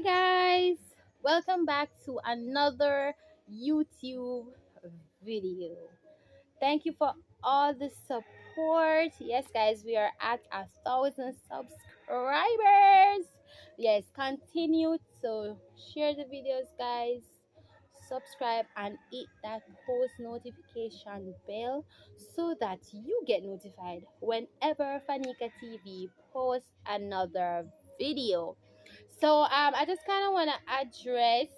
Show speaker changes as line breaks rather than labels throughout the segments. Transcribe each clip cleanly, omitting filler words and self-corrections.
Hi guys, welcome back to another YouTube video. Thank you for all the support. Yes, guys, we are at 1,000 subscribers. Yes, continue to share the videos, guys. Subscribe and hit that post notification bell so that you get notified whenever Fanika TV posts another video. So I just kind of want to address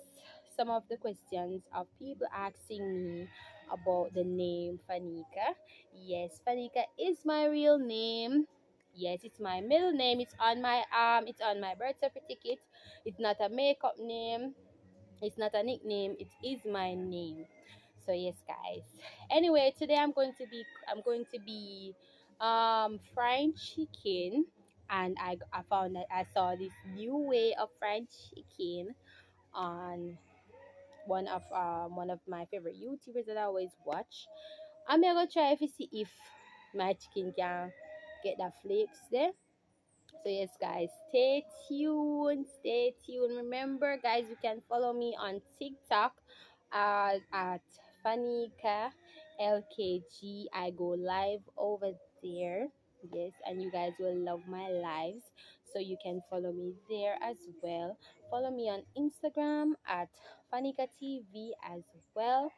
some of the questions of people asking me about the name Fanika. Yes, Fanika is my real name. Yes, it's my middle name. It's on my birth certificate. It's not a makeup name. It's not a nickname. It is my name. So yes, guys. Anyway, today I'm going to be frying chicken, and I found that I saw this new way of frying chicken on one of my favorite YouTubers that I always watch. I'm gonna try to see if my chicken can get that flakes there. So yes, guys, stay tuned. Stay tuned. Remember, guys, you can follow me on TikTok at Fanika LKG. I go live over there. Yes, and you guys will love my lives. So you can follow me there as well. Follow me on Instagram at Fanika TV as well.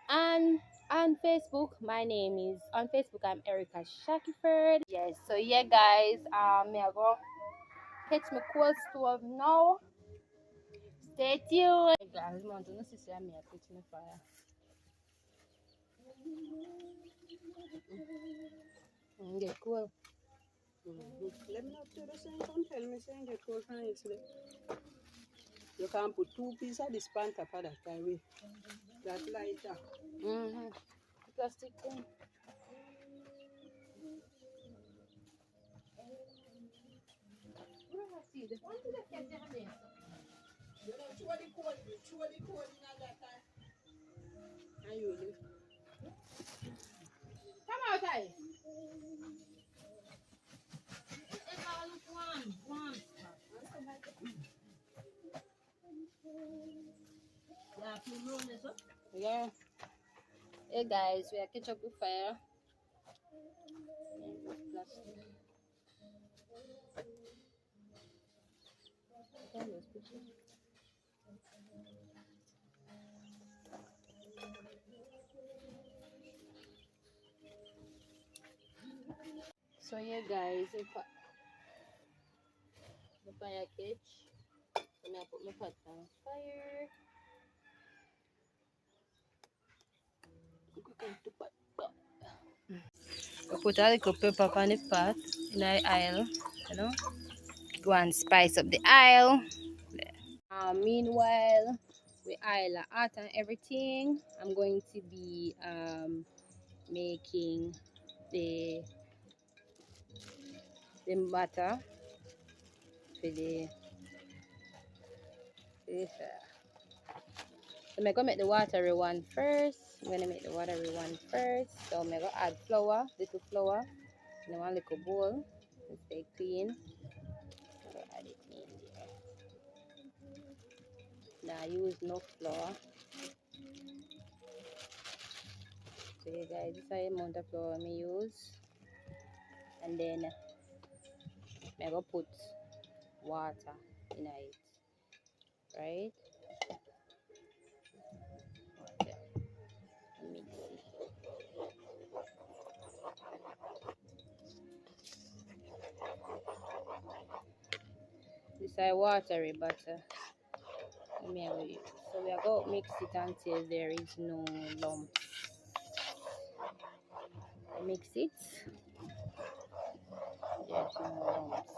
And on Facebook, my name is on Facebook. I'm Erica Shackyford. Yes, so yeah, guys. Me I go catch my cold stove now. Stay tuned. Hey guys, man, don't see me I catch my fire. Get cool.
Let me not do the same. Don't tell me saying get cold from yesterday. You can put 2 pieces of this pan top of that way. That lighter.
Plastic thing.
You know, throw the cold in that time. And you live.
Come out, guys. It's all warm. Yeah. Hey guys, we are catch up with fire. So yeah, guys, if the fire catch, I'm gonna put my pot on fire. I put a little pepper on the pot in the aisle, you know. Go and spice up the aisle. Meanwhile, we aisle are hot and everything. I'm going to be making the batter for the fish. So I'm gonna make the watery one first. I'm gonna make the watery one first. So I'm gonna add flour, little flour, in one little bowl. Stay clean. I'm gonna add it in there. Now use no flour. So yeah, guys, this is the amount of flour I use, and then I'm gonna put water in it, right? Water. Mix it. This is watery butter. So we are going to mix it until there is no lumps. I mix it. There's no lumps.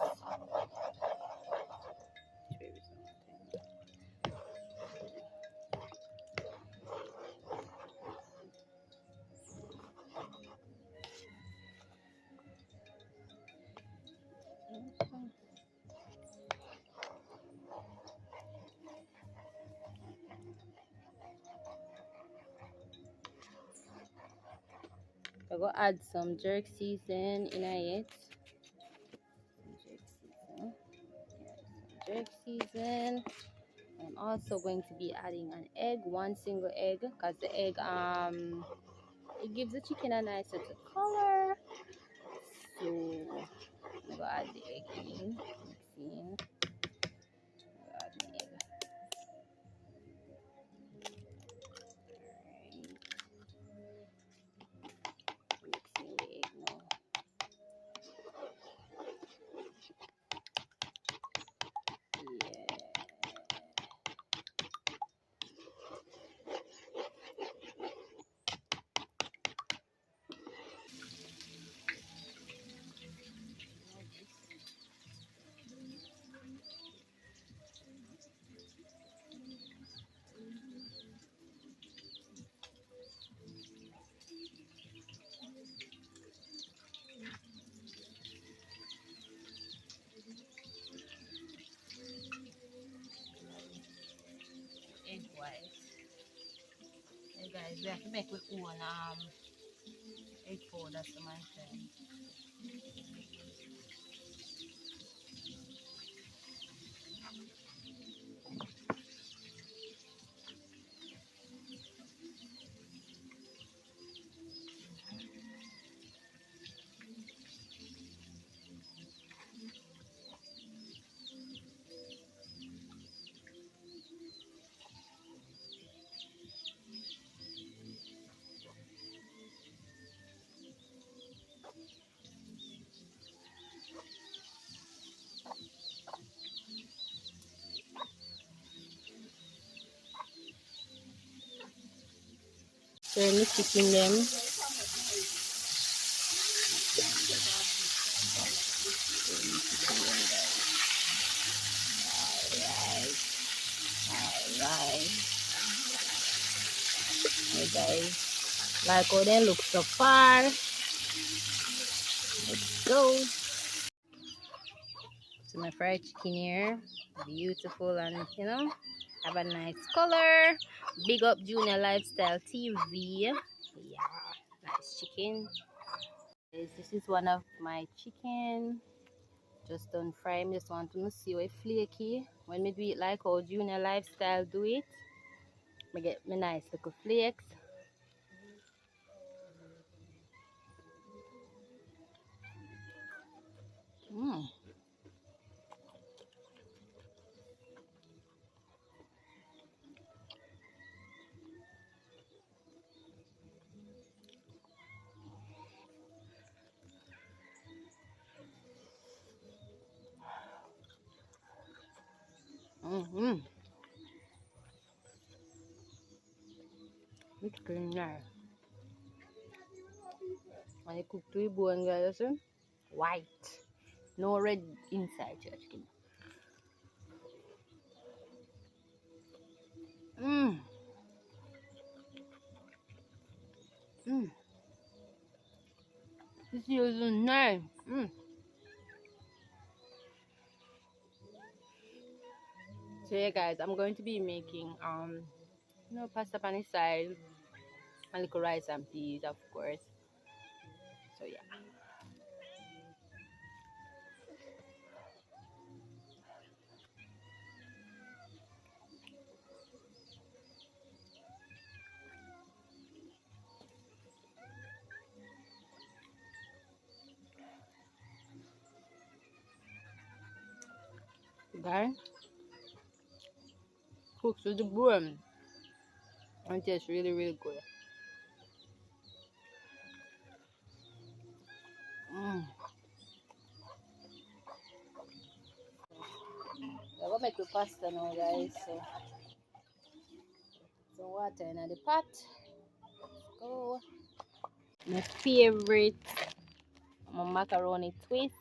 I'm going to add some jerk season in it. Jerk season. I'm also going to be adding an egg, one single egg, because the egg it gives the chicken a nice little color. So I'm gonna add the egg in, mix in, add the egg. Alright, mixing the egg now. Yeah. Egg white. Hey guys, we have to make our own egg powder, so my friend. So I'm mixing them. Alright. Hey guys, like how they look so far. Let's go. So my fried chicken here, beautiful and have a nice color. Big up Junior Lifestyle TV. Yeah, nice chicken. Guys, this is one of my chicken. Just done fry. I just want to see how flaky. When me do it like how Junior Lifestyle do it, I get me nice little flakes. Mm. Mm-hmm. It's green now. When you cook to it, bone guys, white. No red inside your chicken. Mmm. Mmm. This is nice. Mmm. So yeah guys, I'm going to be making pasta on the side and little rice and peas of course. So yeah. Guys, cooks with the bone and it tastes really good. Mmm. I'm gonna make the pasta now guys. So some water in the pot. Go. My favorite macaroni twist.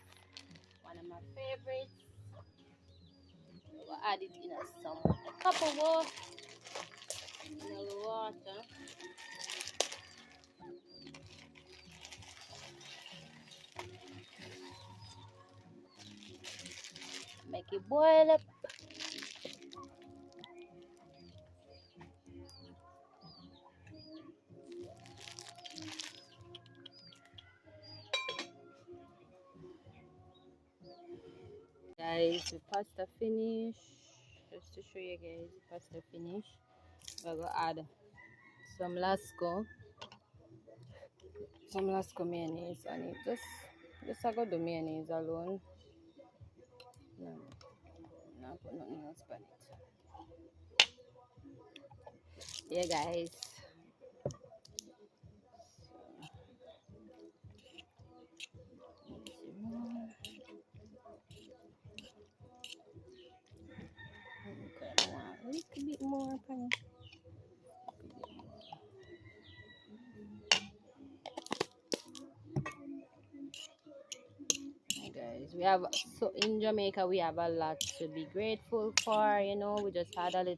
One of my favorites. We'll add it in a cup of water. In a little water. Make it boil up. Guys, the pasta finish. just to show you guys the pasta finish. We're gonna add some lasco, mayonnaise on it. Just I got the mayonnaise alone. No, not put nothing else on it. Yeah, guys. Okay, a little bit more, honey. Guys, we have, so in Jamaica we have a lot to be grateful for. You know, we just had a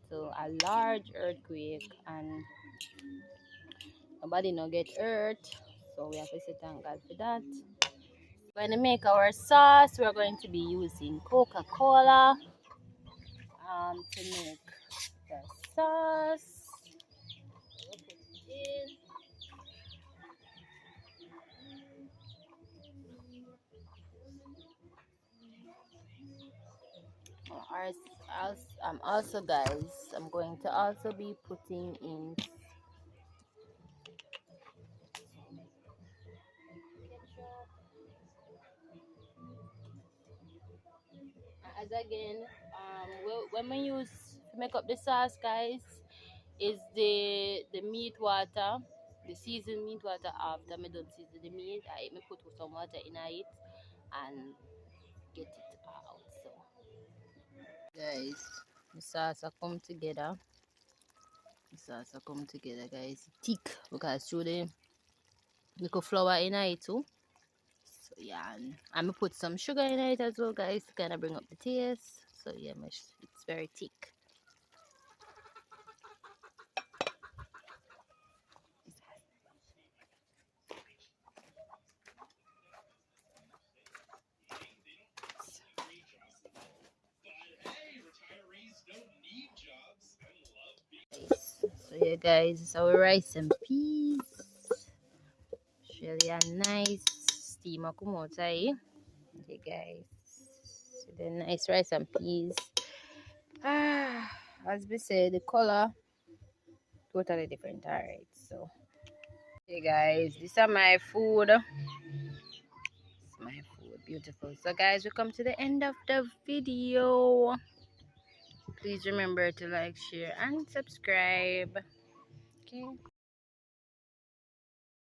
large earthquake, and nobody no get hurt, so we have to say thank God for that. When we make our sauce, we're going to be using Coca-Cola to make the sauce. We'll put it in. Also, guys, I'm going to also be putting in ketchup. As again, when we use to make up the sauce, guys, is the meat water, the seasoned meat water. After me done season the meat, I me put some water in it and get it out. So, guys, the sauce come together. The sauce come together, guys. Thick because through the little flour in it too. So yeah, and I'm gonna put some sugar in it as well, guys, to kind of bring up the taste. So yeah, it's very thick. So yeah, guys, it's our rice and peas. It's really a nice steamer come out here. Okay, guys, so the nice rice and peas. As we say, the color totally different. Alright, so hey guys, these are my food. It's my food, beautiful. So guys, we come to the end of the video. Please remember to like, share, and subscribe. Okay.